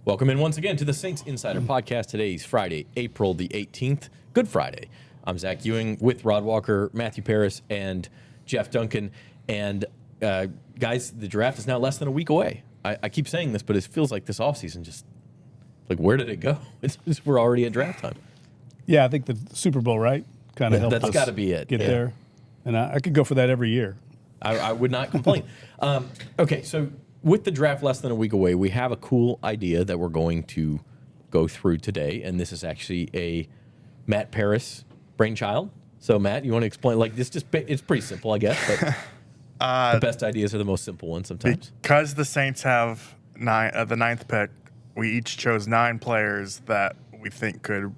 Welcome in once again to the Saints Insider Podcast. Today's Friday, April the 18th. Good Friday. I'm Zach Ewing with Rod Walker, Matthew Paris, and Jeff Duncan. And guys, the draft is now less than a week away. I keep saying this, but it feels like this offseason just, like, where did it go? We're already at draft time. Yeah, I think the Super Bowl, right? Kind of helped That's us got to be it. get there. And I could go for that every year. I would not complain. Okay, so with the draft less than a week away, we have a cool idea that we're going to go through today, and this is actually a Matt Paris brainchild. So, Matt, you want to explain? Like, this it's pretty simple, I guess, but the best ideas are the most simple ones sometimes. Because the Saints have the ninth pick, we each chose 9 players that we think could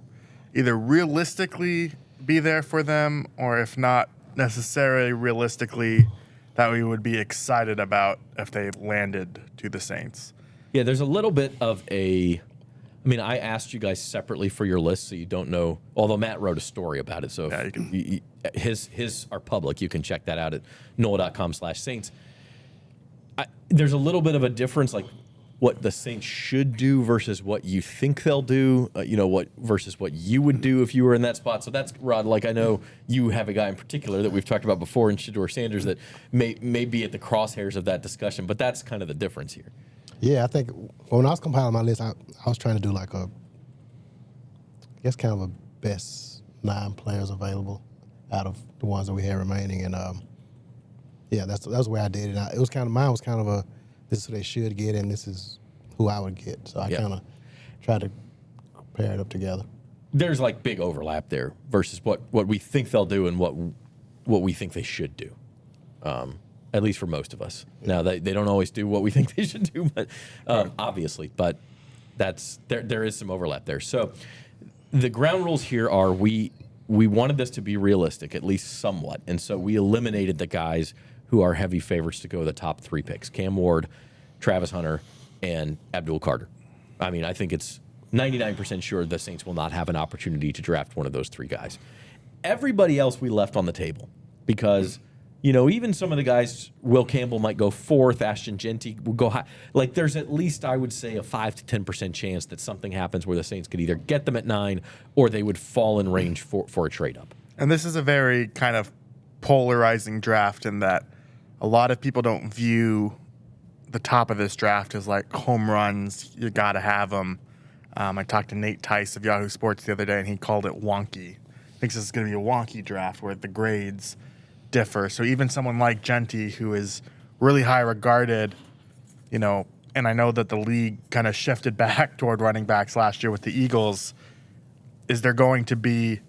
either realistically be there for them, or if not necessarily realistically, that we would be excited about if they landed to the Saints. Yeah, there's a little bit of I mean, I asked you guys separately for your list, so you don't know, although Matt wrote a story about it, so Yeah, his are public. You can check that out at NOLA.com/Saints. There's a little bit of a difference, like what the Saints should do versus what you think they'll do, what versus what you would do if you were in that spot. So that's, Rod, like, I know you have a guy in particular that we've talked about before in Shedeur Sanders that may be at the crosshairs of that discussion, but that's kind of the difference here. Yeah, I think when I was compiling my list, I was trying to do like kind of a best 9 players available out of the ones that we had remaining, and that's the way I did it. Mine was kind of a, this is who they should get, and this is who I would get. So I kind of tried to pair it up together. There's like big overlap there versus what we think they'll do and what we think they should do. At least for most of us. Now, they don't always do what we think they should do, but obviously. But there is some overlap there. So the ground rules here are we wanted this to be realistic, at least somewhat. And so we eliminated the guys who are heavy favorites to go the top 3 picks: Cam Ward, Travis Hunter, and Abdul Carter. I mean, I think it's 99% sure the Saints will not have an opportunity to draft one of those 3 guys. Everybody else we left on the table because, even some of the guys, Will Campbell might go 4th, Ashton Jeanty will go high. Like, there's at least, I would say, a 5 to 10% chance that something happens where the Saints could either get them at 9 or they would fall in range for a trade-up. And this is a very kind of polarizing draft in that a lot of people don't view the top of this draft as like home runs. You got to have them. I talked to Nate Tice of Yahoo Sports the other day, and he called it wonky. Thinks this is going to be a wonky draft where the grades differ. So even someone like Jeanty, who is really high regarded, and I know that the league kind of shifted back toward running backs last year with the Eagles. Is there going to be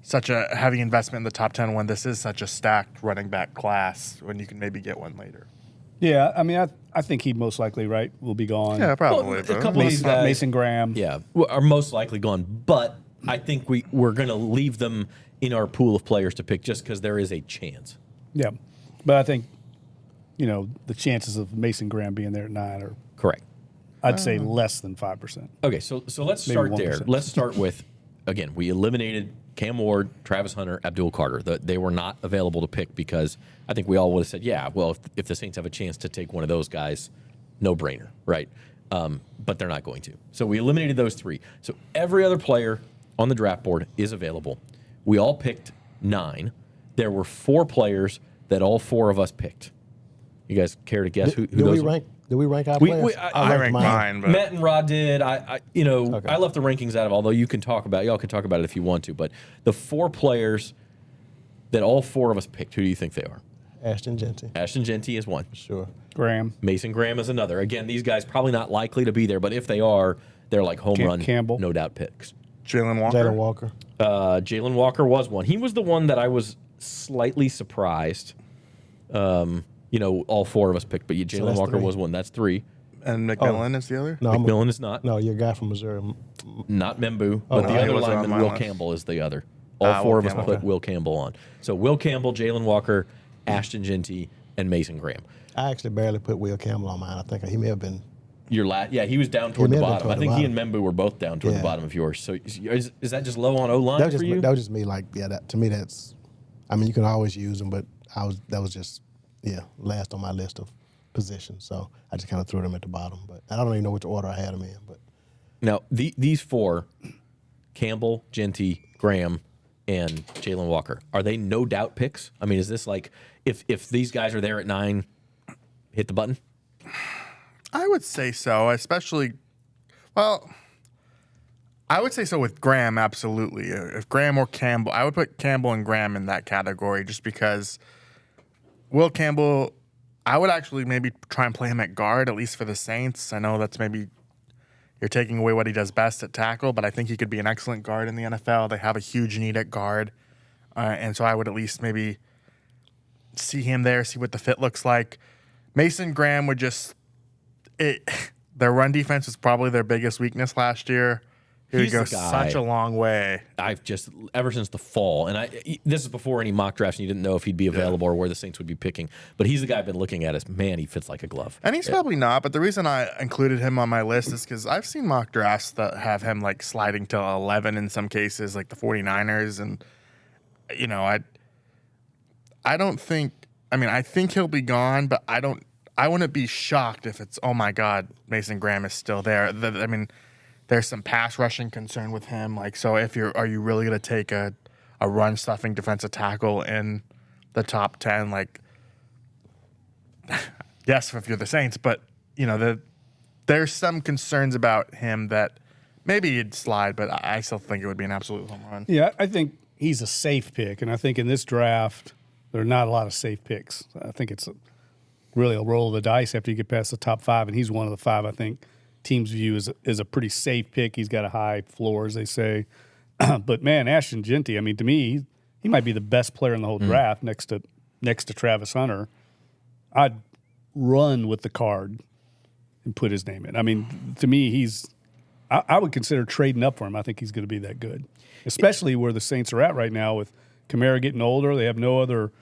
such a heavy investment in the top 10 when this is such a stacked running back class when you can maybe get one later? Yeah, I mean, I think he most likely, will be gone. Yeah, probably. Well, a couple of these guys, Mason Graham. Yeah, are most likely gone. But I think we're going to leave them in our pool of players to pick just because there is a chance. Yeah, but I think, the chances of Mason Graham being there at 9 are, Correct. I'd say, less than 5%. Okay, so let's Maybe start there. 1%. Let's start with, again, we eliminated Cam Ward, Travis Hunter, Abdul Carter. They were not available to pick because I think we all would have said, yeah, well, if the Saints have a chance to take one of those guys, no brainer, right? But they're not going to. So we eliminated those 3. So every other player on the draft board is available. We all picked 9. There were 4 players that all 4 of us picked. You guys care to guess who those were? Did we rank our players? I ranked mine, but Matt and Rod did. I Okay. left the rankings out of, although y'all can talk about it if you want to. But the 4 players that all 4 of us picked, who do you think they are? Ashton Jeanty. Ashton Jeanty is one. Sure. Graham. Mason Graham is another. Again, these guys probably not likely to be there, but if they are, they're like home run, Campbell. no doubt picks. Jalen Walker. Jalen Walker. Jalen Walker was one. He was the one that I was slightly surprised. All 4 of us picked, but Jalen that's Walker 3. was one. That's 3. And McMillan is the other? No, McMillan is not. No, your guy from Missouri. Not Membu, but no, the he other wasn't on lineman, my Will list. Campbell, is the other. All 4 Will of us Campbell. put Will Campbell on. So Will Campbell, Jalen Walker, Ashton Jeanty, and Mason Graham. I actually barely put Will Campbell on mine. I think he may have been. Yeah, he was down toward the may have been bottom. I toward think the he and Membu were both down toward the Yeah. bottom of yours. So is that just low on O-line That was for you? that was just me. Like, to me, that's. I mean, you can always use them, but that was just last on my list of positions. So I just kind of threw them at the bottom. But I don't even know which order I had them in. But Now, these four, Campbell, Genty, Graham, and Jalen Walker, are they no doubt picks? I mean, is this like if these guys are there at 9, hit the button? I would say so, especially, well, I would say so with Graham, absolutely. If Graham or Campbell, I would put Campbell and Graham in that category just because Will Campbell, I would actually maybe try and play him at guard, at least for the Saints. I know that's maybe you're taking away what he does best at tackle, but I think he could be an excellent guard in the NFL. They have a huge need at guard. And so I would at least maybe see him there, see what the fit looks like. Mason Graham would just their run defense was probably their biggest weakness last year. He would go such a long way. I've just ever since the fall, and this is before any mock drafts, and you didn't know if he'd be available or where the Saints would be picking. But he's the guy I've been looking at as, man, he fits like a glove. And he's probably not, but the reason I included him on my list is because I've seen mock drafts that have him like sliding to 11 in some cases, like the 49ers. And, you know, I don't think, I mean, I think he'll be gone, but I wouldn't be shocked if it's, oh my God, Mason Graham is still there. I mean, there's some pass rushing concern with him. Like, so are you really going to take a run stuffing defensive tackle in the top 10? Like, yes, if you're the Saints, but you know, there's some concerns about him that maybe he'd slide, but I still think it would be an absolute home run. Yeah, I think he's a safe pick, and I think in this draft there are not a lot of safe picks. I think it's really a roll of the dice after you get past the top 5, and he's one of the 5 I think teams view as a pretty safe pick. He's got a high floor, as they say. But man, Ashton Genty, I mean, to me, he might be the best player in the whole draft next to Travis Hunter. I'd run with the card and put his name in. I mean, to me, I would consider trading up for him. I think he's going to be that good, especially where the Saints are at right now with Kamara getting older. They have no other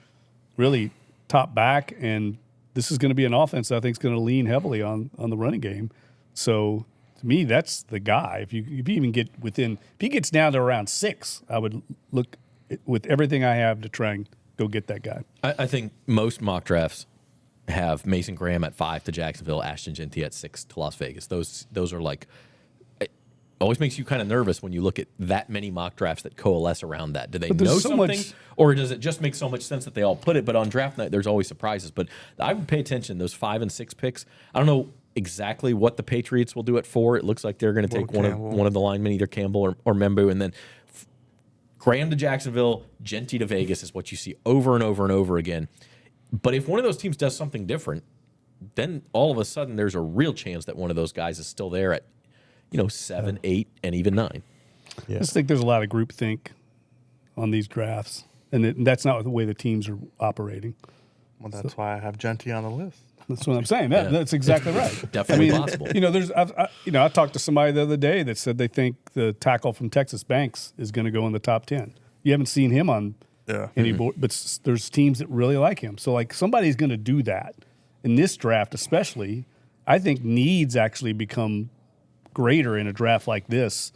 really top back, and this is going to be an offense that I think is going to lean heavily on the running game. So to me, that's the guy. If you even get if he gets down to around 6, I would look with everything I have to try and go get that guy. I think most mock drafts have Mason Graham at 5 to Jacksonville, Ashton Genty at 6 to Las Vegas. Those are like, it always makes you kind of nervous when you look at that many mock drafts that coalesce around that. Do they know something, or does it just make so much sense that they all put it? But on draft night, there's always surprises. But I would pay attention to those 5 and 6 picks. I don't know exactly what the Patriots will do at 4. It looks like they're going to take one of the linemen, either Campbell or Membu, and then Graham to Jacksonville, Genty to Vegas is what you see over and over and over again. But if one of those teams does something different, then all of a sudden there's a real chance that one of those guys is still there at 7, 8, and even 9. Yeah. I just think there's a lot of groupthink on these drafts, and that's not the way the teams are operating. Well, that's why I have Genty on the list. That's what I'm saying. That's exactly right. Definitely possible. I talked to somebody the other day that said they think the tackle from Texas Banks is going to go in the top 10. You haven't seen him on any board, but there's teams that really like him. So like somebody's going to do that in this draft, especially. I think needs actually become greater in a draft like this,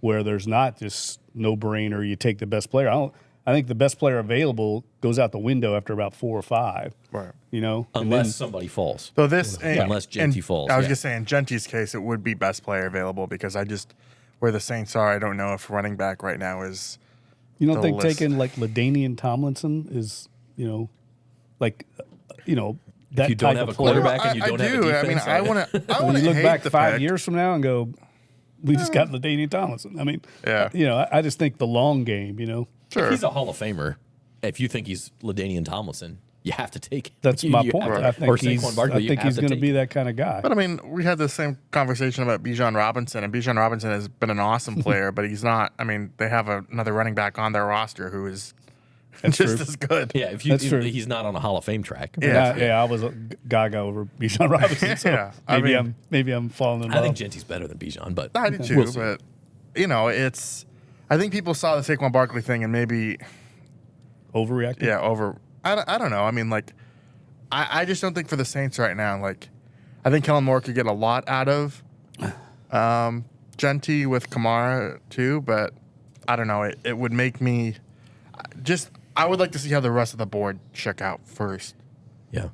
where there's not just no brainer. You take the best player. I think the best player available goes out the window after about 4 or 5. Right. Unless somebody falls. So unless Genty falls. I was just saying, Genty's case, it would be best player available because where the Saints are, I don't know if running back right now is. You don't think taking like LaDainian Tomlinson is, that if you don't have a quarterback and you don't have a defense. I want to. You look back 5 years from now and go, we just got LaDainian Tomlinson. I mean, I just think the long game, Sure. If he's a Hall of Famer, if you think he's LaDainian Tomlinson, you have to take him. That's my point. I think he's going to be that kind of guy. But I mean, we had the same conversation about Bijan Robinson, and Bijan Robinson has been an awesome player, but he's not. I mean, they have another running back on their roster who is just as good. Yeah, if he's not on a Hall of Fame track. Yeah, I was a gaga over Bijan Robinson. So maybe I'm falling in love. I think Genty's better than Bijan, but I do too. But it's. I think people saw the Saquon Barkley thing and maybe overreacted. Yeah, I don't know. I mean, like, I just don't think for the Saints right now. Like, I think Kellen Moore could get a lot out of Genty with Kamara too, but I don't know. It would make me I would like to see how the rest of the board shook out first. Yeah.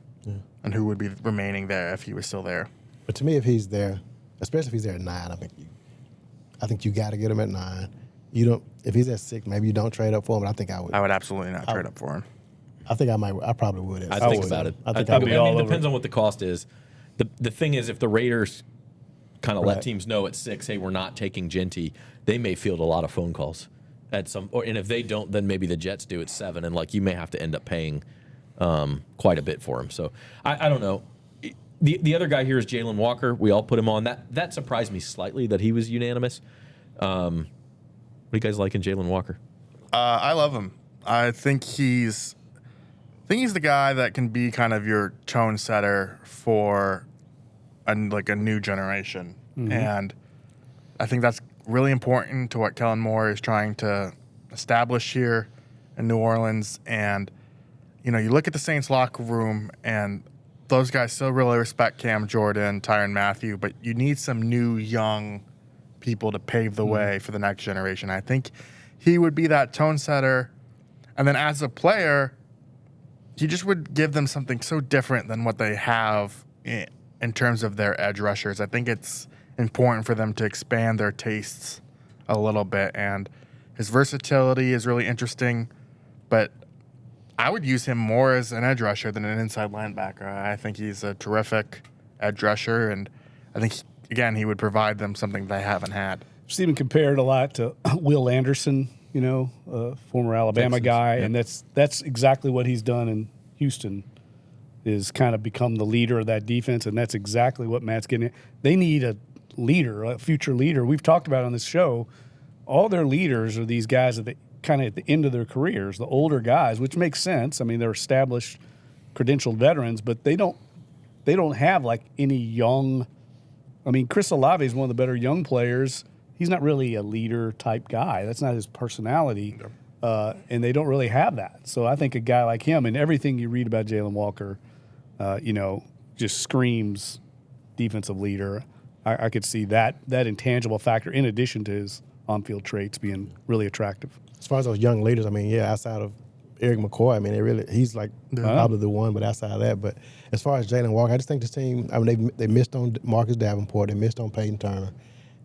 And who would be remaining there if he was still there. But to me, if he's there, especially if he's there at 9, I think I think you got to get him at 9. You don't. If he's at 6, maybe you don't trade up for him. But I think I would. I would absolutely not trade up for him. I think I might. I probably would. I think about it. I think I I would. mean, it depends on what the cost is. The thing is, if the Raiders kind of let Right. teams know at 6, hey, we're not taking Genty, they may field a lot of phone calls at some. And if they don't, then maybe the Jets do at 7, and like you may have to end up paying quite a bit for him. So I don't know. The other guy here is Jalen Walker. We all put him on. That surprised me slightly that he was unanimous. What do you guys like in Jalen Walker? I love him. I think he's the guy that can be kind of your tone setter for a new generation. And I think that's really important to what Kellen Moore is trying to establish here in New Orleans. And, you look at the Saints locker room, and those guys still really respect Cam Jordan, Tyrann Mathieu, but you need some new, young people to pave the way for the next generation. I think he would be that tone setter. And then as a player, he just would give them something so different than what they have in terms of their edge rushers. I think it's important for them to expand their tastes a little bit. And his versatility is really interesting, but I would use him more as an edge rusher than an inside linebacker. I think he's a terrific edge rusher, and I think, again, he would provide them something they haven't had. Just even compared a lot to Will Anderson, former Alabama Texans, guy, yeah. and that's exactly what he's done in Houston, is kind of become the leader of that defense, and that's exactly what Matt's getting at. They need a leader, a future leader. We've talked about on this show, all their leaders are these guys at the end of their careers, the older guys, which makes sense. I mean, they're established, credentialed veterans, but they don't have like any young. I mean, Chris Olave is one of the better young players. He's not really a leader type guy. That's not his personality, and they don't really have that. So I think a guy like him, and everything you read about Jalen Walker, just screams defensive leader. I could see that intangible factor in addition to his on-field traits being really attractive. As far as those young leaders, I mean, yeah, outside of Eric McCoy, I mean, he's like probably the one, but outside of that. But as far as Jalen Walker, I just think this team, I mean, they missed on Marcus Davenport, they missed on Peyton Turner.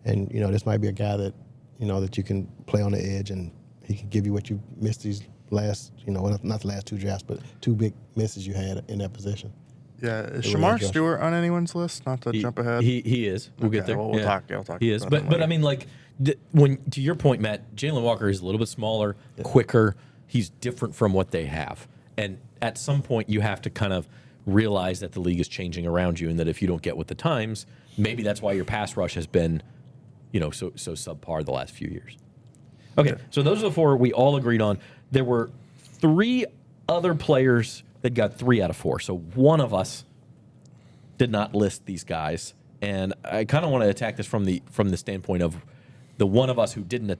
And, this might be a guy that, that you can play on the edge, and he can give you what you missed these last, well, not the last 2 drafts, but 2 big misses you had in that position. Yeah, is It Shamar really Stewart on anyone's list? Not to jump ahead. He is. We'll get Okay, there. well, we'll talk. We'll talk. He is. about him But I later. mean, like, when to your point, Matt, Jalen Walker is a little bit smaller, quicker. He's different from what they have. And at some point, you have to kind of realize that the league is changing around you, and that if you don't get with the times, maybe that's why your pass rush has been, so subpar the last few years. Okay, so those are the 4 we all agreed on. There were 3 other players that got 3 out of 4. So one of us did not list these guys, and I kind of want to attack this from the standpoint of the one of us who didn't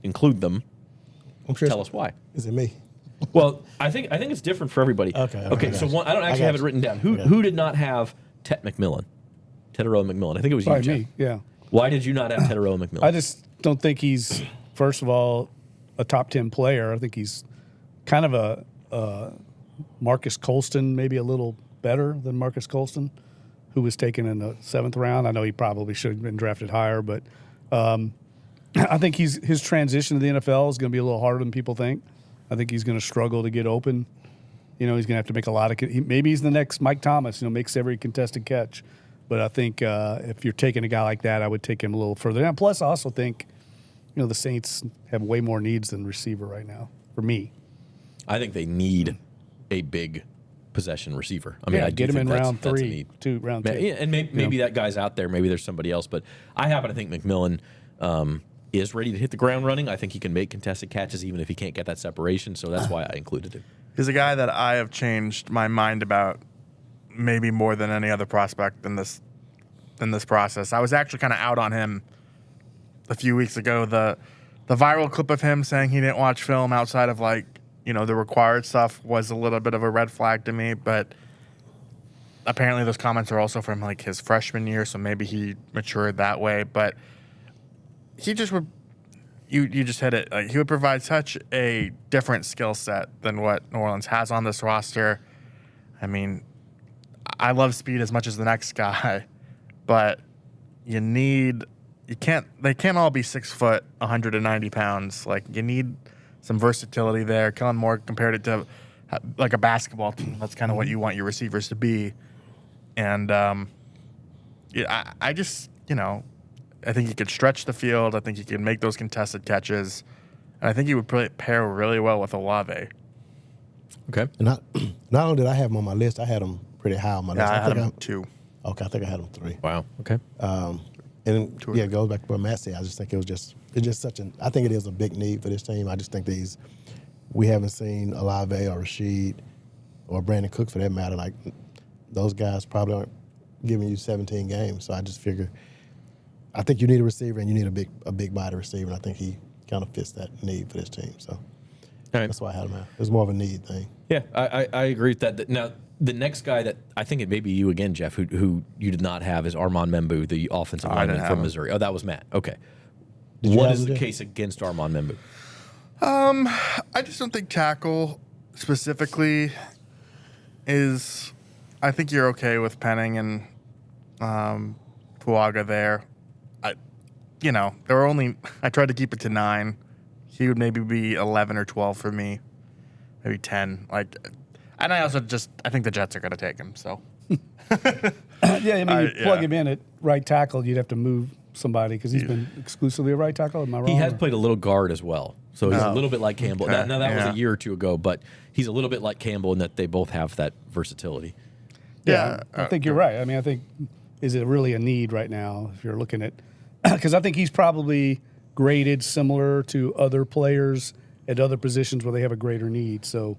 include them. I'm sure. Tell us why. Is it me? Well, I think it's different for everybody. Okay. So I I don't actually have it written down. Who did not have Tedero McMillan? I think it was you, Probably Jeff. me, yeah. Why did you not have Tedero McMillan? I just don't think he's, first of all, a top 10 player. I think he's kind of a Marcus Colston, maybe a little better than Marcus Colston, who was taken in the 7th round. I know he probably should have been drafted higher, but I think his transition to the NFL is going to be a little harder than people think. I think he's going to struggle to get open. He's going to have to make a lot of – maybe he's the next Mike Thomas, makes every contested catch. But I think if you're taking a guy like that, I would take him a little further down. Plus, I also think, the Saints have way more needs than receiver right now, for me. I think they need a big possession receiver. I mean, I do get him think in that's round a 3, need. round 2. Yeah, and maybe that guy's out there. Maybe there's somebody else. But I happen to think McMillan is ready to hit the ground running. I think he can make contested catches even if he can't get that separation. So that's why I included him. He's a guy that I have changed my mind about maybe more than any other prospect in this process. I was actually kind of out on him a few weeks ago. The viral clip of him saying he didn't watch film outside of the required stuff was a little bit of a red flag to me, but apparently those comments are also from his freshman year, so maybe he matured that way. But he just would, you just hit it. He would provide such a different skill set than what New Orleans has on this roster. I mean, I love speed as much as the next guy, but you need They can't all be 6 foot, 190 pounds. Like, you need some versatility there. Kellen Moore compared it to like a basketball team. That's kind of what you want your receivers to be. And I just, I think he could stretch the field. I think he can make those contested catches. And I think he would pair really well with Olave. Okay. And not only did I have him on my list, I had him pretty high on my list. Yeah, I had think him 2. Okay, I think I had him 3. Wow. Okay. And yeah, it goes back to what Matt said. I just think it's just I think it is a big need for this team. I just think we haven't seen Olave or Rashid or Brandon Cook for that matter. Like, those guys probably aren't giving you 17 games. So I just figure, I think you need a receiver and you need a big body receiver. And I think he kind of fits that need for this team. So that's why I had him out. It was more of a need thing. Yeah, I agree with that. Now, the next guy that I think it may be you again, Jeff, who you did not have is Armand Membu, the offensive lineman from Missouri. Oh, that was Matt. Okay. What is the case against Armand Membu? I just don't think tackle specifically is. I think you're okay with Penning and Fuaga there. There were only. I tried to keep it to 9. He would maybe be 11 or 12 for me, maybe 10. And I think the Jets are going to take him. So. Yeah, I mean, you plug him in at right tackle, you'd have to move somebody because he's been exclusively a right tackle. Am I wrong? He has played a little guard as well, so he's a little bit like Campbell. Okay. Now that was a year or two ago, but he's a little bit like Campbell in that they both have that versatility. Yeah, I think you're right. I mean, I think, is it really a need right now if you're looking at – because I think he's probably graded similar to other players at other positions where they have a greater need. So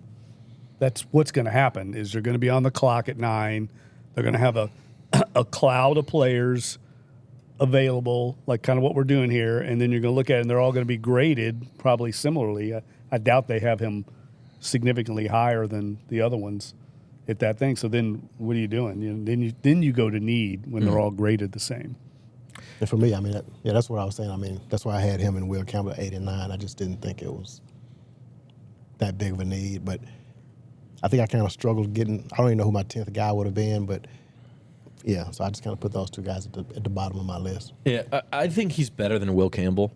that's what's going to happen is they're going to be on the clock at 9. They're going to have a cloud of players available, like kind of what we're doing here, and then you're going to look at it and they're all going to be graded probably similarly. I doubt they have him significantly higher than the other ones at that thing. So then what are you doing? Then you go to need when they're all graded the same. And for me, I mean, that's what I was saying. I mean, that's why I had him and Will Campbell at 8 and 9. I just didn't think it was that big of a need. But I think I kind of struggled getting – I don't even know who my 10th guy would have been, but – yeah, so I just kind of put those 2 guys at the bottom of my list. Yeah, I think he's better than Will Campbell.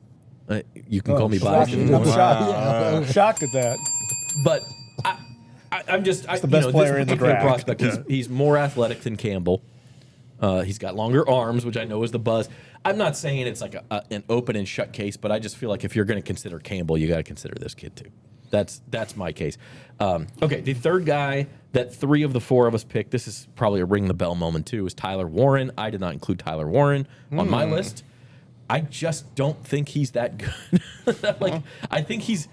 You can call me Shocked. biased if you want. Shocked at that. But I'm just the best player in the draft. Prospect. He's more athletic than Campbell. He's got longer arms, which I know is the buzz. I'm not saying it's like an open and shut case, but I just feel like if you're going to consider Campbell, you got to consider this kid too. That's my case. Okay, the third guy that 3 of the 4 of us picked, this is probably a ring the bell moment too, is Tyler Warren. I did not include Tyler Warren on my list. I just don't think he's that good. I think he's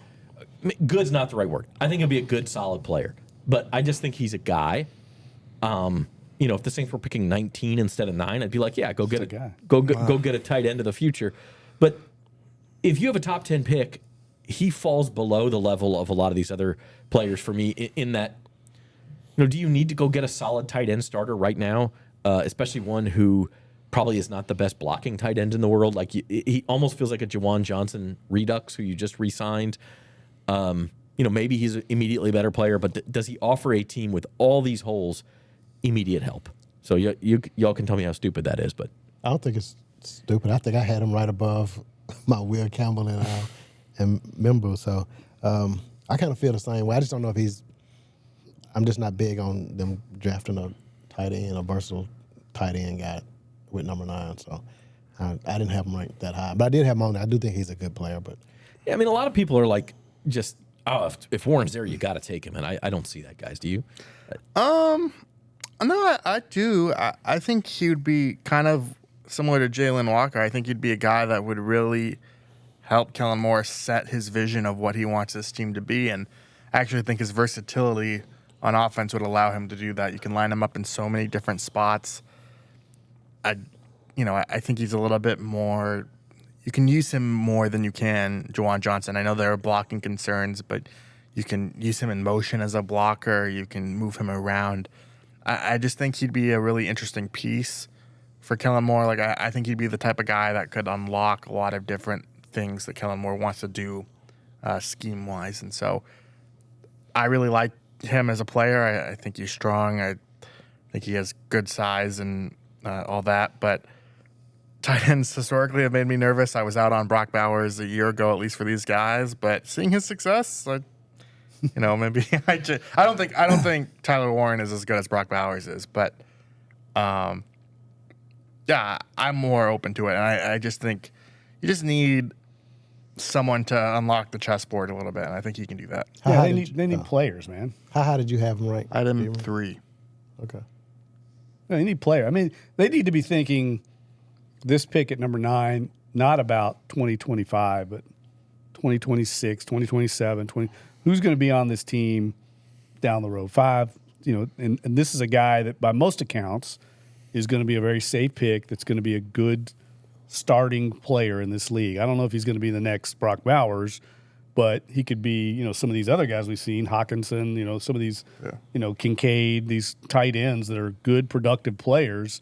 good's not the right word. I think he'll be a good, solid player, but I just think he's a guy. If the Saints were picking 19 instead of 9, I'd be like, yeah, go get a tight end of the future. But if you have a top 10 pick, he falls below the level of a lot of these other players for me in that, do you need to go get a solid tight end starter right now, especially one who probably is not the best blocking tight end in the world? Like he almost feels like a Jawan Johnson redux who you just re-signed. Maybe he's an immediately better player, but does he offer a team with all these holes immediate help? So y'all can tell me how stupid that is, but I don't think it's stupid. I think I had him right above my Will Campbell and Membu. So I kind of feel the same way. I just don't know if I'm just not big on them drafting a tight end, a versatile tight end guy with number 9. So I didn't have him ranked that high. But I did have him on there. I do think he's a good player. But yeah, I mean, a lot of people are like, just, if Warren's there, you got to take him. And I don't see that, guys. Do you? No, I do. I think he would be kind of similar to Jalen Walker. I think he'd be a guy that would really help Kellen Moore set his vision of what he wants this team to be. And I actually think his versatility on offense would allow him to do that. You can line him up in so many different spots. I think he's a little bit more. You can use him more than you can Jawan Johnson. I know there are blocking concerns, but you can use him in motion as a blocker. You can move him around. I just think he'd be a really interesting piece for Kellen Moore. Like I think he'd be the type of guy that could unlock a lot of different things that Kellen Moore wants to do scheme-wise. And so I really like him as a player. I think he's strong. I think he has good size and all that. But tight ends historically have made me nervous. I was out on Brock Bowers a year ago, at least for these guys. But seeing his success, maybe I don't think Tyler Warren is as good as Brock Bowers is. But yeah, I'm more open to it, and I just think you just need someone to unlock the chessboard a little bit, and I think he can do that. Yeah, they need players, man. How high did you have him ranked? I had him 3. Okay. No, they need player. I mean, they need to be thinking this pick at number 9, not about 2025, but 2026, 2027, who's going to be on this team down the road? 5, and this is a guy that by most accounts is going to be a very safe pick that's going to be a good starting player in this league. I don't know if he's going to be the next Brock Bowers, but he could be, some of these other guys we've seen, Hawkinson, some of these, Kincaid, these tight ends that are good, productive players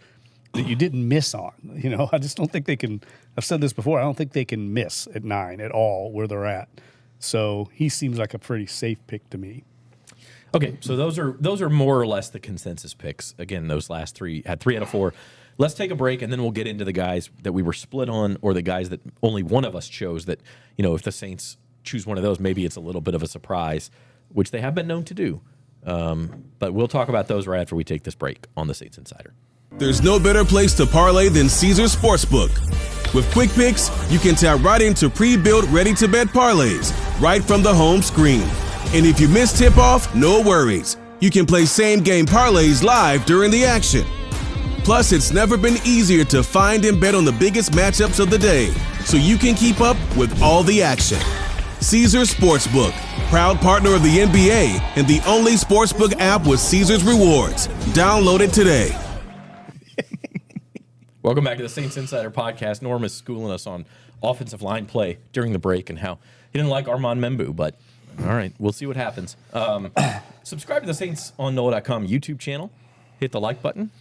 that you didn't miss on. I just don't think they can. I've said this before. I don't think they can miss at 9 at all where they're at. So he seems like a pretty safe pick to me. Okay, so those are more or less the consensus picks. Again, those last 3 had 3 out of 4. Let's take a break, and then we'll get into the guys that we were split on, or the guys that only one of us chose. That if the Saints choose one of those, maybe it's a little bit of a surprise, which they have been known to do. But we'll talk about those right after we take this break on the Saints Insider. There's no better place to parlay than Caesars Sportsbook. With quick picks, you can tap right into pre-built, ready-to-bet parlays right from the home screen. And if you miss tip-off, no worries. You can play same-game parlays live during the action. Plus, it's never been easier to find and bet on the biggest matchups of the day, so you can keep up with all the action. Caesars Sportsbook, proud partner of the NBA and the only sportsbook app with Caesars Rewards. Download it today. Welcome back to the Saints Insider Podcast. Norm is schooling us on offensive line play during the break and how he didn't like Armand Membu, but all right, we'll see what happens. Subscribe to the Saints on NOLA.com YouTube channel. Hit the like button.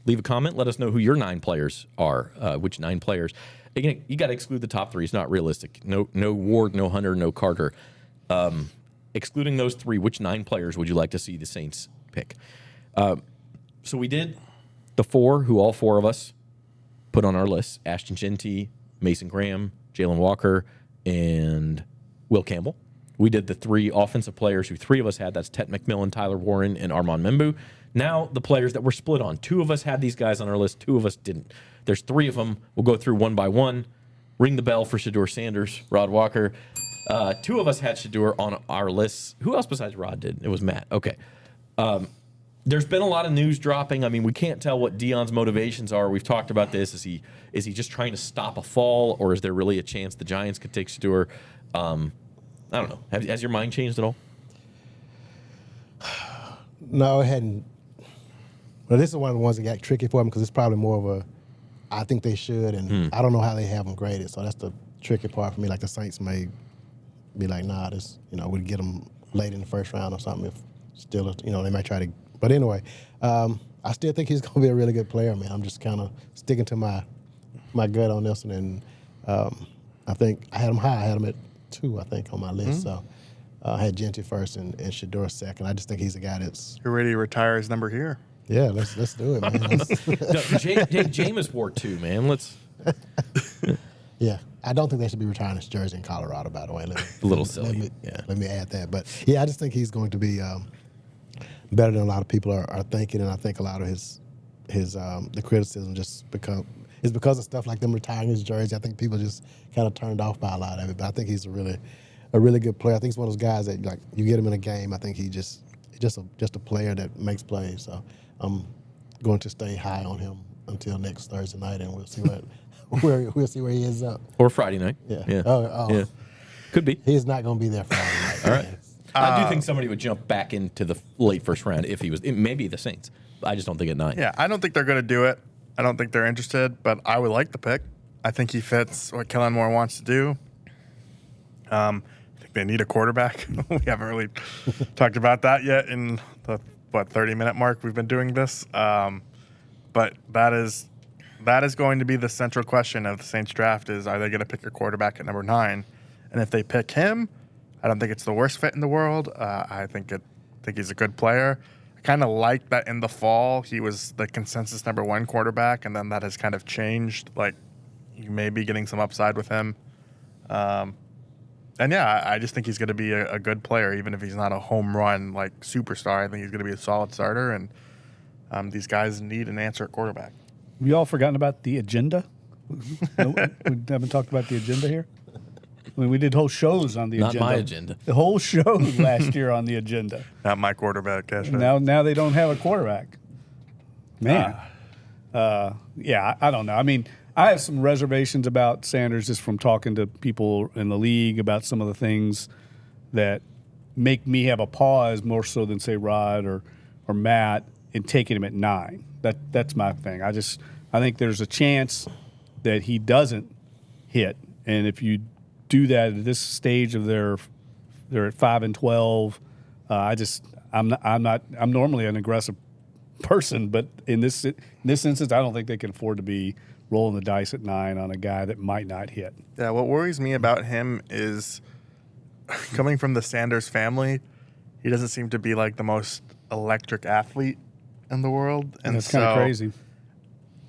Leave a comment. Let us know who your 9 players are, which 9 players. Again, you got to exclude the top 3. It's not realistic. No Ward, no Hunter, no Carter. Excluding those 3, which 9 players would you like to see the Saints pick? So we did the 4, who all 4 of us put on our list: Ashton Genty, Mason Graham, Jalen Walker, and Will Campbell. We did the 3 offensive players who 3 of us had. That's Tet McMillan, Tyler Warren, and Armand Membu. Now the players that were split on. 2 of us had these guys on our list. 2 of us didn't. There's 3 of them. We'll go through one by one. Ring the bell for Shedeur Sanders, Rod Walker. 2 of us had Shedeur on our lists. Who else besides Rod did? It was Matt. Okay. There's been a lot of news dropping. I mean, we can't tell what Deion's motivations are. We've talked about this. Is he just trying to stop a fall, or is there really a chance the Giants could take Shedeur? I don't know. Has your mind changed at all? No, it hadn't. Well, this is one of the ones that got tricky for him because it's probably more of a, I think they should, and I don't know how they have them graded. So that's the tricky part for me. Like the Saints may be like, nah, this, we'd get them late in the first round or something. If still, they might try to. But anyway, I still think he's going to be a really good player, man. I'm just kind of sticking to my gut on this one, and I think I had him high. I had him at 2, I think, on my list. So I had Genty first and Shedeur second. I just think he's a guy that's. You're ready to retire his number here. Yeah, let's do it, man. Jameis wore 2, man. Let's. Yeah, I don't think they should be retiring his jersey in Colorado. By the way, a little silly. Let me add that. But yeah, I just think he's going to be better than a lot of people are thinking, and I think a lot of his the criticism just because of stuff like them retiring his jersey. I think people just kind of turned off by a lot of it. But I think he's a really good player. I think he's one of those guys that like you get him in a game. I think he's just a player that makes plays. So I'm going to stay high on him until next Thursday night, and we'll see we'll see where he ends up. Or Friday night. Yeah. Oh. Yeah. Could be. He's not going to be there Friday night. All right. I do think somebody would jump back into the late first round if he was. Maybe the Saints. I just don't think at 9. Yeah, I don't think they're going to do it. I don't think they're interested, but I would like the pick. I think he fits what Kellen Moore wants to do. I think they need a quarterback. We haven't really talked about that yet in the 30-minute mark we've been doing this. But that is going to be the central question of the Saints draft: is are they going to pick a quarterback at number 9? And if they pick him, I don't think it's the worst fit in the world. I think he's a good player. I kind of like that in the fall he was the consensus number 1 quarterback, and then that has kind of changed like you may be getting some upside with him. And yeah, I just think he's going to be a good player, even if he's not a home run like superstar. I think he's going to be a solid starter, and these guys need an answer at quarterback. We all forgotten about the agenda. No, we haven't talked about the agenda here. I mean, we did whole shows on the Not agenda. my agenda. The whole show last year on the agenda. Not my quarterback. Now they don't have a quarterback. Man. Yeah, I don't know. I mean, I have some reservations about Sanders just from talking to people in the league about some of the things that make me have a pause more so than, say, Rod or Matt in taking him at 9. That's my thing. I think there's a chance that he doesn't hit. And if you do that at this stage of they're at 5-12, I'm normally an aggressive person, but in this instance, I don't think they can afford to be rolling the dice at 9 on a guy that might not hit. Yeah, what worries me about him is coming from the Sanders family, he doesn't seem to be like the most electric athlete in the world. And that's kind of crazy.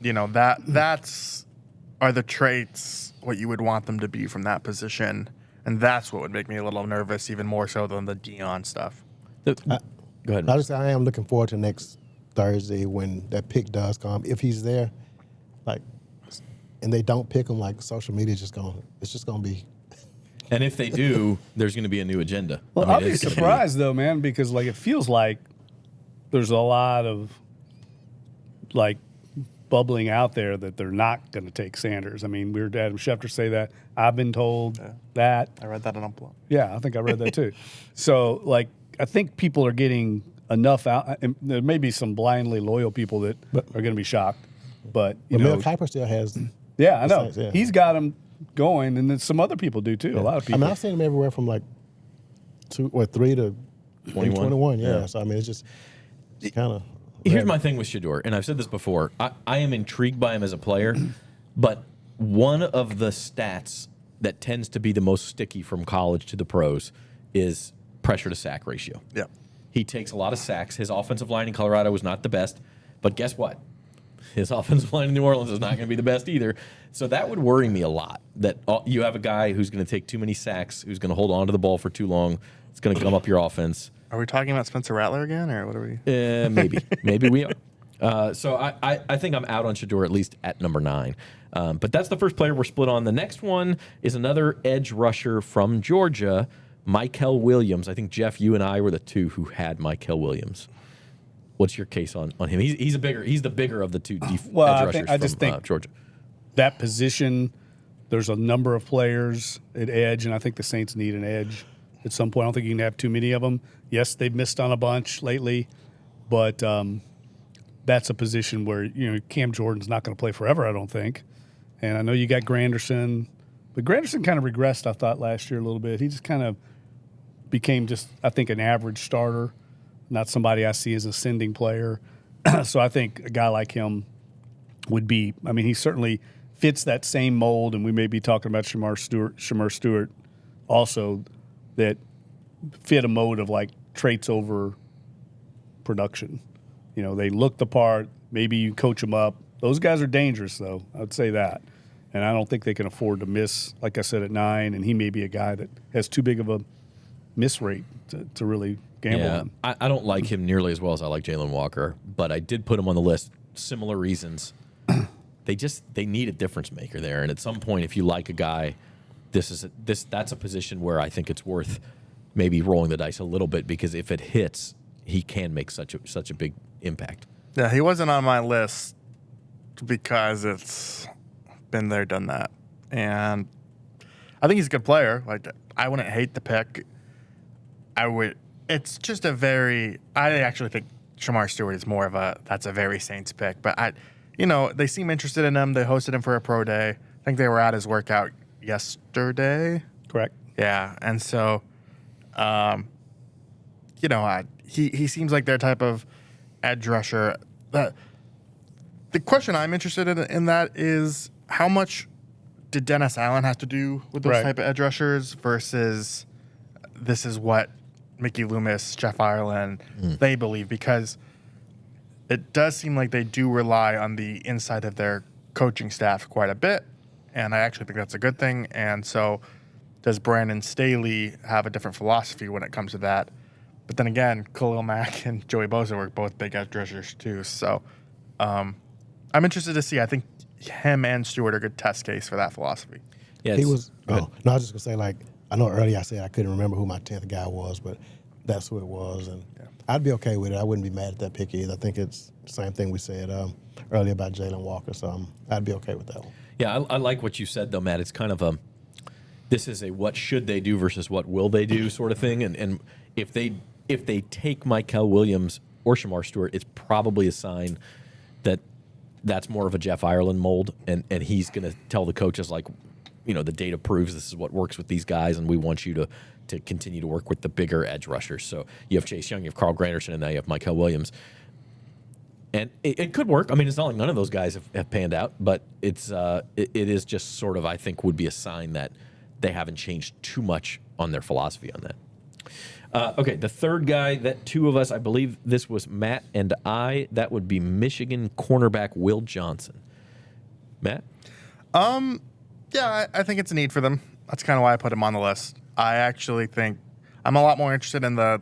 You know, that's are the traits what you would want them to be from that position. And that's what would make me a little nervous, even more so than the Dion stuff. Go ahead. I am looking forward to next Thursday when that pick does come. If he's there, like, and they don't pick him, like, social media it's just gonna be. And if they do, there's going to be a new agenda. Well, I'll be surprised though, man, because like it feels like there's a lot of like bubbling out there that they're not going to take Sanders. I mean, we heard Adam Schefter say that. I've been told that. I read that in Upload. Yeah, I think I read that too. So, like, I think people are getting enough out. And there may be some blindly loyal people that are going to be shocked, but you know, Mel Kiper still has. Yeah, I know. Yeah. He's got him going, and then some other people do too. A lot of people. I mean, I've seen him everywhere from like 3 to 21. Yeah. So I mean, it's just kind of. Here's my thing with Shedeur, and I've said this before. I am intrigued by him as a player, but one of the stats that tends to be the most sticky from college to the pros is pressure to sack ratio. Yeah. He takes a lot of sacks. His offensive line in Colorado was not the best, but guess what? His offensive line in New Orleans is not going to be the best either. So that would worry me a lot, that you have a guy who's going to take too many sacks, who's going to hold on to the ball for too long. It's going to gum up your offense. Are we talking about Spencer Rattler again, or what are we? Maybe we are. So I think I'm out on Shedeur at least at number 9. But that's the first player we're split on. The next one is another edge rusher from Georgia, Mykel Williams. I think, Jeff, you and I were the two who had Mykel Williams. What's your case on him? He's the bigger of the two edge rushers from Georgia. That position, there's a number of players at edge, and I think the Saints need an edge at some point. I don't think you can have too many of them. Yes, they've missed on a bunch lately, but that's a position where, you know, Cam Jordan's not going to play forever, I don't think. And I know you got Granderson, but Granderson kind of regressed, I thought, last year a little bit. He just kind of became I think, an average starter, not somebody I see as an ascending player. So I think a guy like him would be, I mean, he certainly fits that same mold, and we may be talking about Shamar Stewart also, that fit a mode of like traits over production. You know, they look the part. Maybe you coach them up. Those guys are dangerous, though. I would say that. And I don't think they can afford to miss, like I said, at 9. And he may be a guy that has too big of a miss rate to really gamble on. I don't like him nearly as well as I like Jalen Walker, but I did put him on the list. Similar reasons. They need a difference maker there. And at some point, if you like a guy, that's a position where I think it's worth maybe rolling the dice a little bit, because if it hits, he can make such a big impact. Yeah, he wasn't on my list because it's been there, done that. And I think he's a good player. Like, I wouldn't hate the pick. It's just I actually think Shamar Stewart is more of that's a very Saints pick. But they seem interested in him. They hosted him for a pro day. I think they were at his workout yesterday. Correct. Yeah, and so, he seems like their type of edge rusher. The question I'm interested in that is, how much did Dennis Allen have to do with those type of edge rushers versus this is what Mickey Loomis, Jeff Ireland, they believe, because it does seem like they do rely on the inside of their coaching staff quite a bit. and I actually think that's a good thing. And so, does Brandon Staley have a different philosophy when it comes to that? But then again, Khalil Mack and Joey Bosa were both big edge rushers too. So, I'm interested to see. I think him and Stewart are a good test case for that philosophy. Yeah, He was. Oh, no, I was just gonna say, like, I know earlier I said I couldn't remember who my 10th guy was, but that's who it was, and I'd be okay with it. I wouldn't be mad at that pick either. I think it's the same thing we said earlier about Jalen Walker, so I'd be okay with that one. Yeah, I like what you said though, Matt. It's kind of this is a what should they do versus what will they do sort of thing, and if they take Mykel Williams or Shamar Stewart, it's probably a sign that that's more of a Jeff Ireland mold, and he's going to tell the coaches, like, the data proves this is what works with these guys, and we want you to continue to work with the bigger edge rushers. So you have Chase Young, you have Carl Granderson, and now you have Mykel Williams. And it could work. I mean, it's not like none of those guys have panned out, but it is just sort of, I think, would be a sign that they haven't changed too much on their philosophy on that. Okay, the third guy that two of us, I believe this was Matt and I, that would be Michigan cornerback Will Johnson. Matt? Yeah, I think it's a need for them. That's kind of why I put him on the list. I actually think I'm a lot more interested in the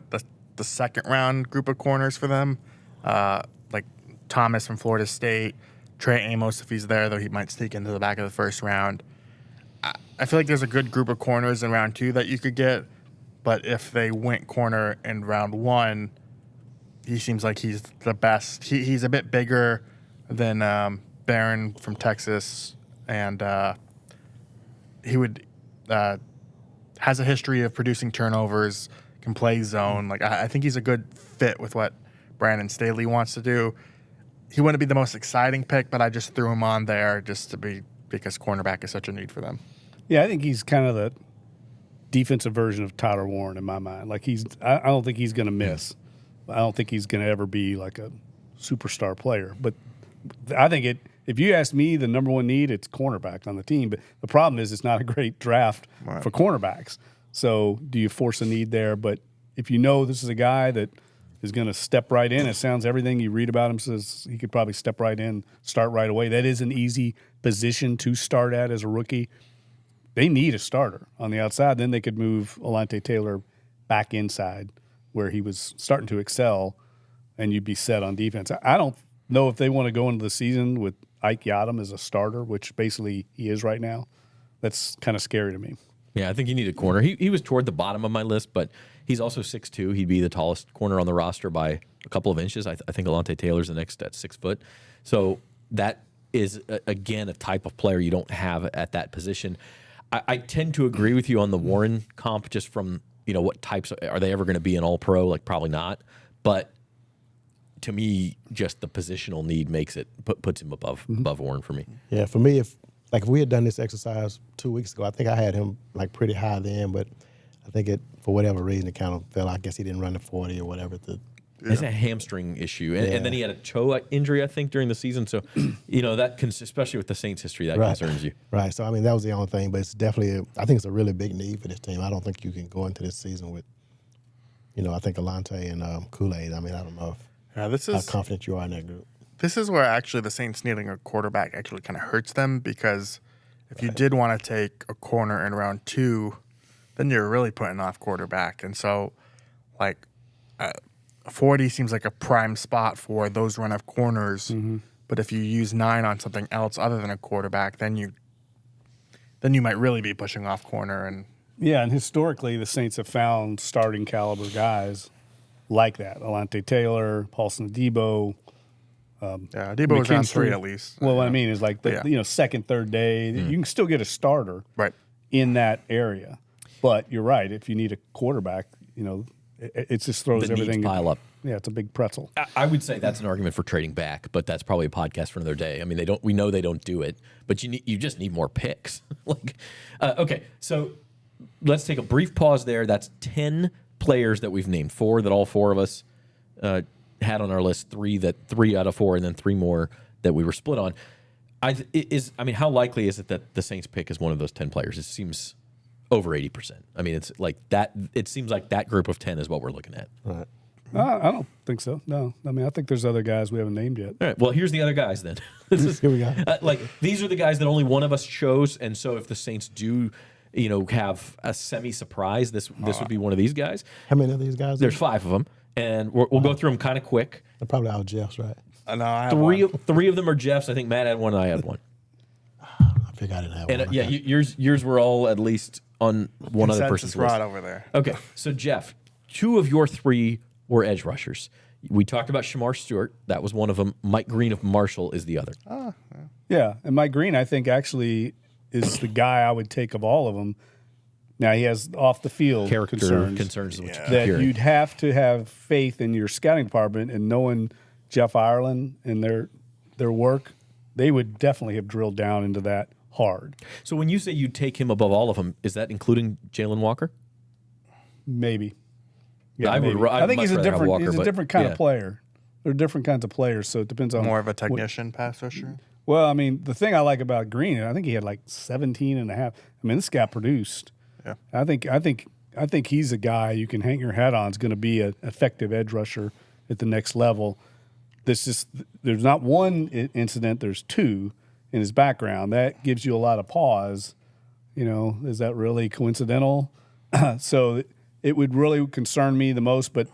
second round group of corners for them, like Thomas from Florida State, Trey Amos if he's there, though he might sneak into the back of the first round. I feel like there's a good group of corners in round 2 that you could get, but if they went corner in round 1, he seems like he's the best. He's a bit bigger than Barron from Texas, and he would has a history of producing turnovers, can play zone. Like I think he's a good fit with what Brandon Staley wants to do. He wouldn't be the most exciting pick, but I just threw him on there just because cornerback is such a need for them. Yeah, I think he's kind of the defensive version of Tyler Warren in my mind. Like I don't think he's going to miss. I don't think he's going to ever be like a superstar player. But I think if you ask me, the number one need, it's cornerback on the team. But the problem is it's not a great draft for cornerbacks. So do you force a need there? But if you know this is a guy that is going to step right in, it sounds everything you read about him says he could probably step right in, start right away. That is an easy position to start at as a rookie. They need a starter on the outside. Then they could move Alante Taylor back inside where he was starting to excel, and you'd be set on defense. I don't know if they want to go into the season with Ike Yadam as a starter, which basically he is right now. That's kind of scary to me. Yeah, I think you need a corner. He was toward the bottom of my list, but he's also 6'2". He'd be the tallest corner on the roster by a couple of inches. I think Alante Taylor's the next at 6 foot. So that is, again, a type of player you don't have at that position. I tend to agree with you on the Warren comp just from, what types are they ever going to be an all-pro? Like, probably not. But to me, just the positional need makes it puts him above Warren for me. Yeah, for me, if we had done this exercise 2 weeks ago, I think I had him like pretty high then, but I think for whatever reason it kind of fell. I guess he didn't run the 40 or whatever. It's a hamstring issue, and then he had a toe injury, I think, during the season. So, that can, especially with the Saints' history, that concerns you. Right. So, I mean, that was the only thing, but it's definitely, I think it's a really big need for this team. I don't think you can go into this season with, I think Alante and Kool-Aid. I mean, I don't know how confident you are in that group. This is where actually the Saints needing a quarterback actually kind of hurts them, because if you did want to take a corner in round 2, then you're really putting off quarterback. And so, 40 seems like a prime spot for those run-up corners. Mm-hmm. But if you use 9 on something else other than a quarterback, then you might really be pushing off corner. And historically, the Saints have found starting caliber guys like that. Alante Taylor, Paulson Adebo. Adebo was on 3 at least. Well, what I mean is second, third day, you can still get a starter in that area. But you're right. If you need a quarterback, it just throws everything. Needs pile up. Yeah, it's a big pretzel. I would say that's an argument for trading back, but that's probably a podcast for another day. I mean, we know they don't do it, but you just need more picks. Okay, so let's take a brief pause there. That's 10 players that we've named, 4 that all 4 of us had on our list, 3 out of 4, and then 3 more that we were split on. How likely is it that the Saints pick is one of those 10 players? It seems over 80%. I mean, it's like that. It seems like that group of 10 is what we're looking at. Right. I don't think so. No, I mean I think there's other guys we haven't named yet. All right. Well, here's the other guys then. Here we go. These are the guys that only one of us chose, and so if the Saints do, have a semi-surprise, this would be one of these guys. How many of these guys? There's 5 of them, and we'll go through them kind of quick. They're probably all Jeff's, right? No, I have Three of them are Jeff's. I think Matt had one, and I had one. I figured I didn't have And one. yeah, yours were all at least on one other person's list. rod over there. Okay, so Jeff, 2 of your 3 were edge rushers. We talked about Shamar Stewart. That was one of them. Mike Green of Marshall is the other. Yeah, and Mike Green I think actually is the guy I would take of all of them. Now he has off the field Character concerns is what you keep that hearing. you'd have to have faith in your scouting department and knowing Jeff Ireland and their work, they would definitely have drilled down into that hard. So when you say you take him above all of them, is that including Jalen Walker? Maybe. I would maybe. I'd I think much he's a rather have different Walker, he's a but different kind yeah. of player. They're different kinds of players, so it depends on More of a technician pass rusher. Well, I mean, the thing I like about Green, I think he had like 17 and a half. I mean, this guy produced. Yeah. I think he's a guy you can hang your hat on. Is going to be an effective edge rusher at the next level. There's not one incident. There's 2 in his background. That gives you a lot of pause. Is that really coincidental? So it would really concern me the most. But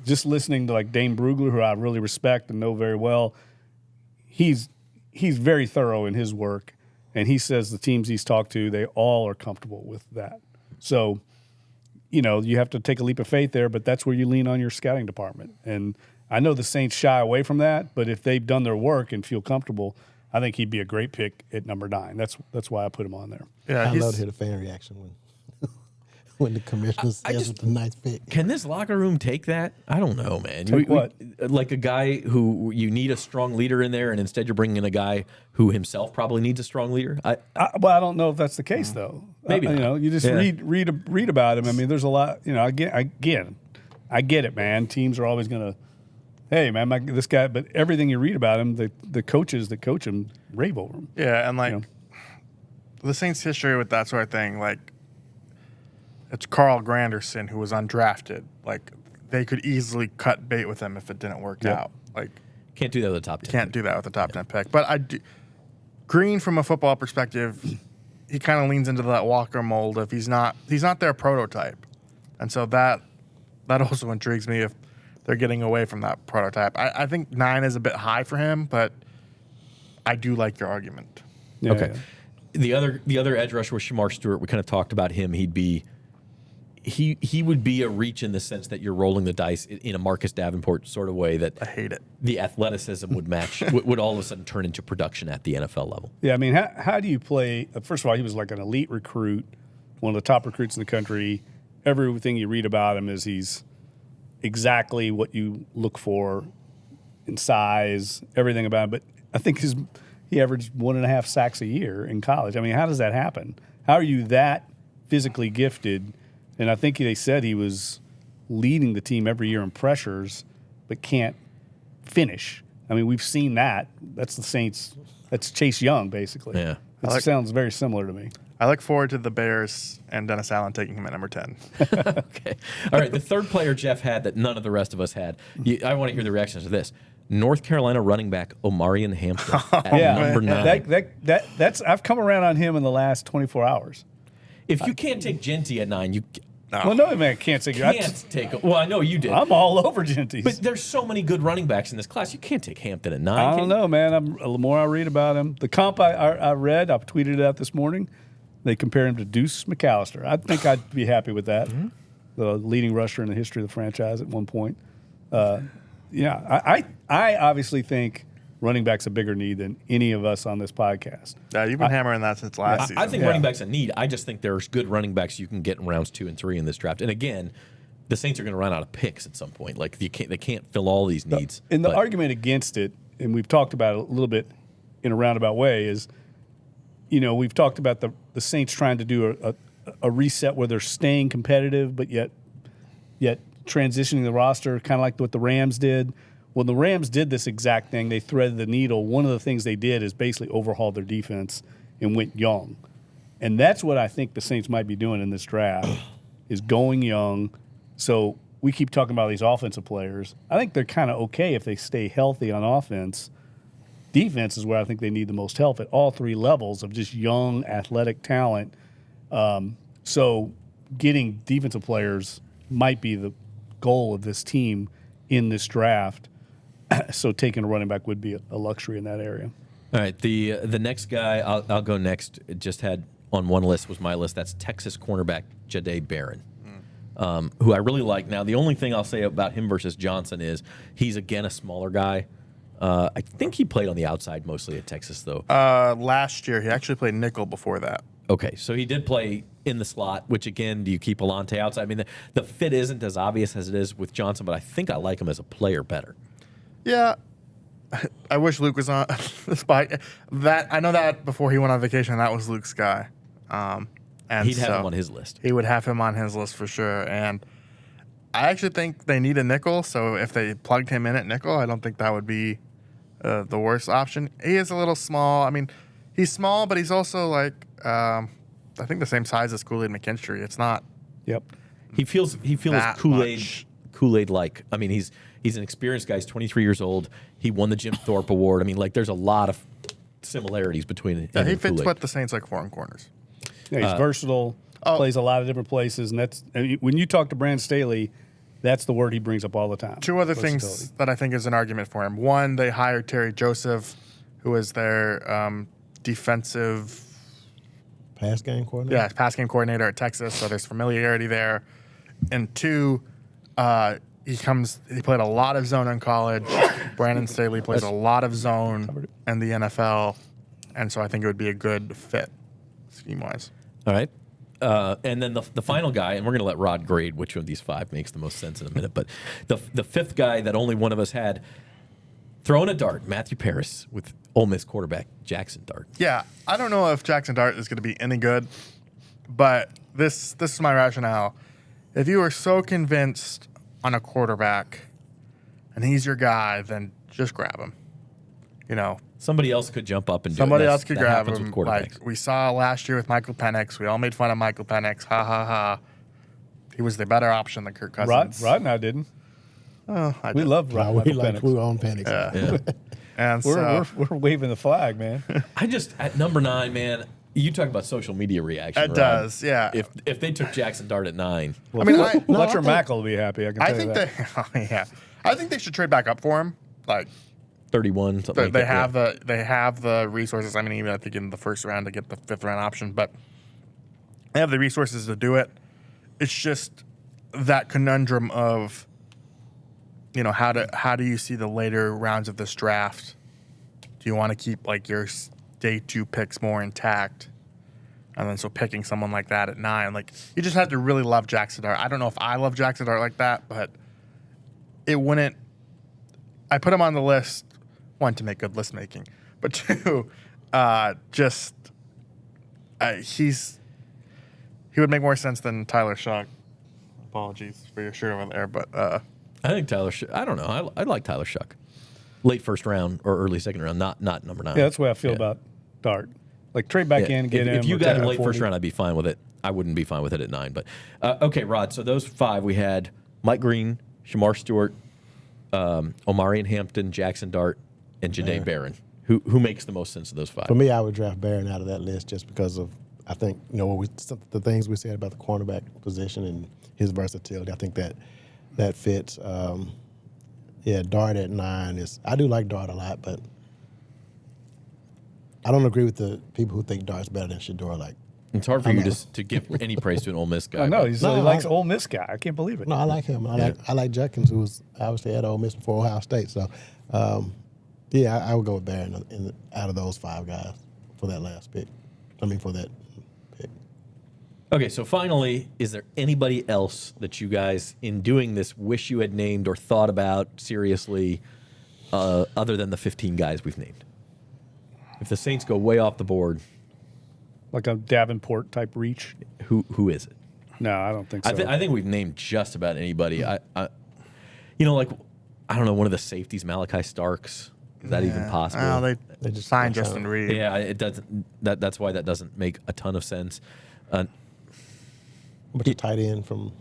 just listening to like Dane Brugler, who I really respect and know very well, he's very thorough in his work, and he says the teams he's talked to, they all are comfortable with that. So, you have to take a leap of faith there, but that's where you lean on your scouting department. And I know the Saints shy away from that, but if they've done their work and feel comfortable, I think he'd be a great pick at number 9. That's why I put him on there. Yeah, I love to hear the fan reaction when the commissioner says it's a nice pick. Can this locker room take that? I don't know, man. Take what? Like a guy who you need a strong leader in there, and instead you're bringing in a guy who himself probably needs a strong leader. I don't know if that's the case though. Maybe not. You just read about him. I mean, there's a lot. I get it, man. Teams are always gonna, hey, man, this guy. But everything you read about him, the coaches that coach him rave over him. Yeah, and the Saints' history with that sort of thing, it's Carl Granderson who was undrafted. They could easily cut bait with him if it didn't work out. Can't do that with a top 10. Can't do that with a top 10 pick. But Green, from a football perspective, he kind of leans into that Walker mold of he's not their prototype, and so that also intrigues me if they're getting away from that prototype. I think 9 is a bit high for him, but I do like your argument. Yeah, Okay. yeah. The other edge rusher was Shamar Stewart. We kind of talked about him. He would be a reach in the sense that you're rolling the dice in a Marcus Davenport sort of way that I hate it. the athleticism would match, would all of a sudden turn into production at the NFL level. Yeah, I mean, how do you play? First of all, he was like an elite recruit, one of the top recruits in the country. Everything you read about him is he's exactly what you look for in size, everything about him. But I think he averaged 1.5 sacks a year in college. I mean, how does that happen? How are you that physically gifted? And I think they said he was leading the team every year in pressures, but can't finish. I mean, we've seen that. That's the Saints. That's Chase Young, basically. Yeah. It sounds very similar to me. I look forward to the Bears and Dennis Allen taking him at number 10. Okay. All right. The third player Jeff had that none of the rest of us had. I want to hear the reactions to this. North Carolina running back Omarion Hampton at number 9. That's I've come around on him in the last 24 hours. If you can't take Genty at 9, you Well, no, man, can't say can't take. Well, I know you did. I'm all over Genty. But there's so many good running backs in this class. You can't take Hampton at 9. I don't know, man. The more I read about him, the comp I read, I tweeted it out this morning. They compare him to Deuce McAllister. I think I'd be happy with that. Mm-hmm. The leading rusher in the history of the franchise at one point. I obviously think running back's a bigger need than any of us on this podcast. Yeah, you've been hammering that since last season. I think running back's a need. I just think there's good running backs you can get in rounds 2 and 3 in this draft. And again, the Saints are going to run out of picks at some point. They can't fill all these needs. And the argument against it, and we've talked about it a little bit in a roundabout way, is we've talked about the Saints trying to do a reset where they're staying competitive, but yet transitioning the roster, kind of like what the Rams did. When the Rams did this exact thing, they threaded the needle. One of the things they did is basically overhaul their defense and went young. And that's what I think the Saints might be doing in this draft, is going young. So we keep talking about these offensive players. I think they're kind of okay if they stay healthy on offense. Defense is where I think they need the most help at all three levels of just young, athletic talent. So getting defensive players might be the goal of this team in this draft. So taking a running back would be a luxury in that area. All right, the next guy, I'll go next. It just had on one list was my list. That's Texas cornerback Jahdae Barron, who I really like. Now, the only thing I'll say about him versus Johnson is he's, again, a smaller guy. I think he played on the outside mostly at Texas, though. Last year, he actually played nickel before that. Okay, so he did play in the slot, which, again, do you keep Alante outside? I mean, the fit isn't as obvious as it is with Johnson, but I think I like him as a player better. Yeah. I wish Luke was on the spot. I know that before he went on vacation, that was Luke's guy. And he'd have him on his list. He would have him on his list for sure. And I actually think they need a nickel, so if they plugged him in at nickel, I don't think that would be the worst option. He is a little small. I mean, he's small, but he's also like I think the same size as Kool-Aid McKinstry. It's not. Yep. He feels Kool-Aid like. I mean, he's an experienced guy. He's 23 years old. He won the Jim Thorpe Award. I mean, like, there's a lot of similarities between him and he fits Kool-Aid. what the Saints like for in corners. Yeah, he's versatile, plays a lot of different places, and when you talk to Brandon Staley, that's the word he brings up all the time. Two other things that I think is an argument for him. One, they hired Terry Joseph, who is their defensive Pass game coordinator? Yeah, pass game coordinator at Texas, so there's familiarity there. And two, he played a lot of zone in college. Brandon Staley plays a lot of zone in the NFL, and so I think it would be a good fit scheme-wise. All right. And then the final guy, and we're going to let Rod grade which of these five makes the most sense in a minute, but the fifth guy that only one of us had, throwing a dart, Matthew Paris with Ole Miss quarterback Jackson Dart. Yeah, I don't know if Jackson Dart is going to be any good, but this is my rationale. If you are so convinced on a quarterback and he's your guy, then just grab him. You know, somebody else could jump up and do somebody it. else could grab happens him. with Like we saw last year with Michael Penix. We all made fun of Michael Penix. Ha ha ha. He was the better option than Kirk Cousins. Rod and I didn't. Oh, We love Rod. We Michael Penix. were on Penix. Yeah. And We're waving the flag, man. I just, at number 9, man, you talk about social media reaction. It Rod. does, yeah. If they took Jackson Dart at 9. Well, I mean, Fletcher Mackle will be happy. I can tell you that. I think they should trade back up for him. Like 31, something like they that. they have the resources. I mean, even I think in the first round to get the 5th round option, but they have the resources to do it. It's just that conundrum of, you know, how do you see the later rounds of this draft? Do you want to keep like your day 2 picks more intact? And then so picking someone like that at 9, like you just have to really love Jackson Dart. I don't know if I love Jackson Dart like that, but it wouldn't. I put him on the list, 1, to make good list making, but 2, he would make more sense than Tyler Shuck. Apologies for your shirt over there, but I think Tyler Shuck, I don't know. I like Tyler Shuck. Late first round or early second round, not number 9. Yeah, that's the way I feel about Dart. Like trade back in, get him. If you got him late 40. first round, I'd be fine with it. I wouldn't be fine with it at 9. But okay, Rod. So those 5 we had: Mike Green, Shamar Stewart, Omarion Hampton, Jackson Dart, and Jahdae Barron. Who makes the most sense of those 5? For me, I would draft Barron out of that list just because of, I think, you know, the things we said about the cornerback position and his versatility. I think that fits. Dart at 9 is. I do like Dart a lot, but I don't agree with the people who think Dart's better than Shedeur. Like, it's hard for you to give any praise to an Ole Miss guy. I know he likes I- Ole Miss guy. I can't believe it. No, I like him. I like Judkins, who was obviously at Ole Miss before Ohio State. So, I would go with Barron out of those 5 guys for that last pick. For that pick. Okay, so finally, is there anybody else that you guys, in doing this, wish you had named or thought about seriously, other than the 15 guys we've named? If the Saints go way off the board, Like a Davenport type reach. who is it? No, I don't think so. I think we've named just about anybody. I don't know, one of the safeties, Malachi Starks. Is that even possible? Oh, they just signed signed Justin Reed. Yeah, it doesn't. That's why that doesn't make a ton of sense. But the tight end from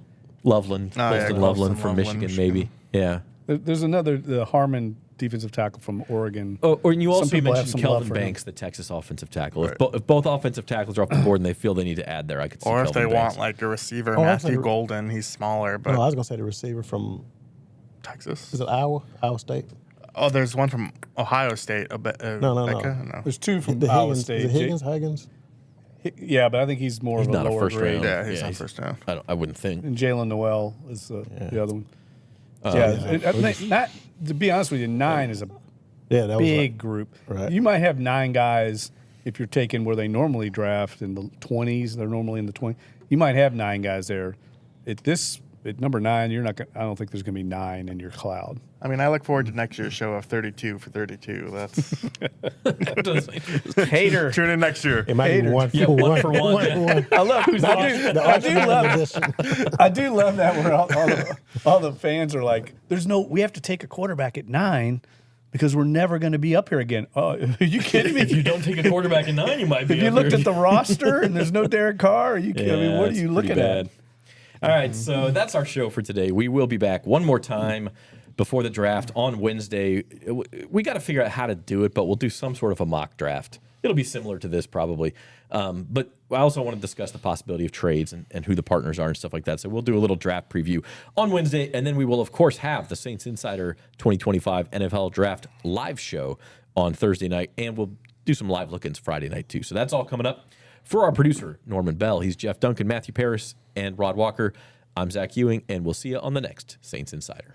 Loveland, Oh, yeah, Colston Loveland Colston from Loveland, Michigan, maybe. Yeah. There's another, the Harmon defensive tackle from Oregon. Oh, or you Some also people have mentioned some love Kelvin for him. Banks, the Texas offensive tackle. If both offensive tackles are off the board and they feel they need to add there, I could see Or if Kelvin they Banks. want like a receiver, Oh, I Matthew thought- Golden. He's smaller, but No, I was gonna say the receiver from Texas. is it Iowa State? Oh, there's one from Ohio State. No. No. There's two from The Iowa Higgins, State. is it Higgins? Yeah, but I think he's more He's of a not a lower first grade. round. Yeah, he's on he's- first down. I wouldn't think. And Jalen Noel is the other one. yeah. Not to be honest with you, 9 is a Yeah, that was big group. Right. You might have 9 guys if you're taking where they normally draft in the 20s. They're normally in the 20s. You might have 9 guys there. At number 9, you're not. I don't think there's going to be 9 in your cloud. I mean, I look forward to next year's show of 32 for 32. That's Hater. tune in next year. It might be Haters. one Yeah, for one for one. I love. I do love. edition. I do love that where all the fans are like, we have to take a quarterback at 9 because we're never going to be up here again. Are you kidding me? If you don't take a quarterback in 9, you might be. If you up looked there. at the roster and there's no Derek Carr, I mean, what are it's you pretty looking bad. at? All right, so that's our show for today. We will be back one more time before the draft on Wednesday. We got to figure out how to do it, but we'll do some sort of a mock draft. It'll be similar to this probably. But I also want to discuss the possibility of trades and who the partners are and stuff like that. So we'll do a little draft preview on Wednesday, and then we will, of course, have the Saints Insider 2025 NFL Draft live show on Thursday night, and we'll do some live look-ins Friday night too. So that's all coming up. For our producer, Norman Bell, he's Jeff Duncan, Matthew Paris, and Rod Walker. I'm Zach Ewing, and we'll see you on the next Saints Insider.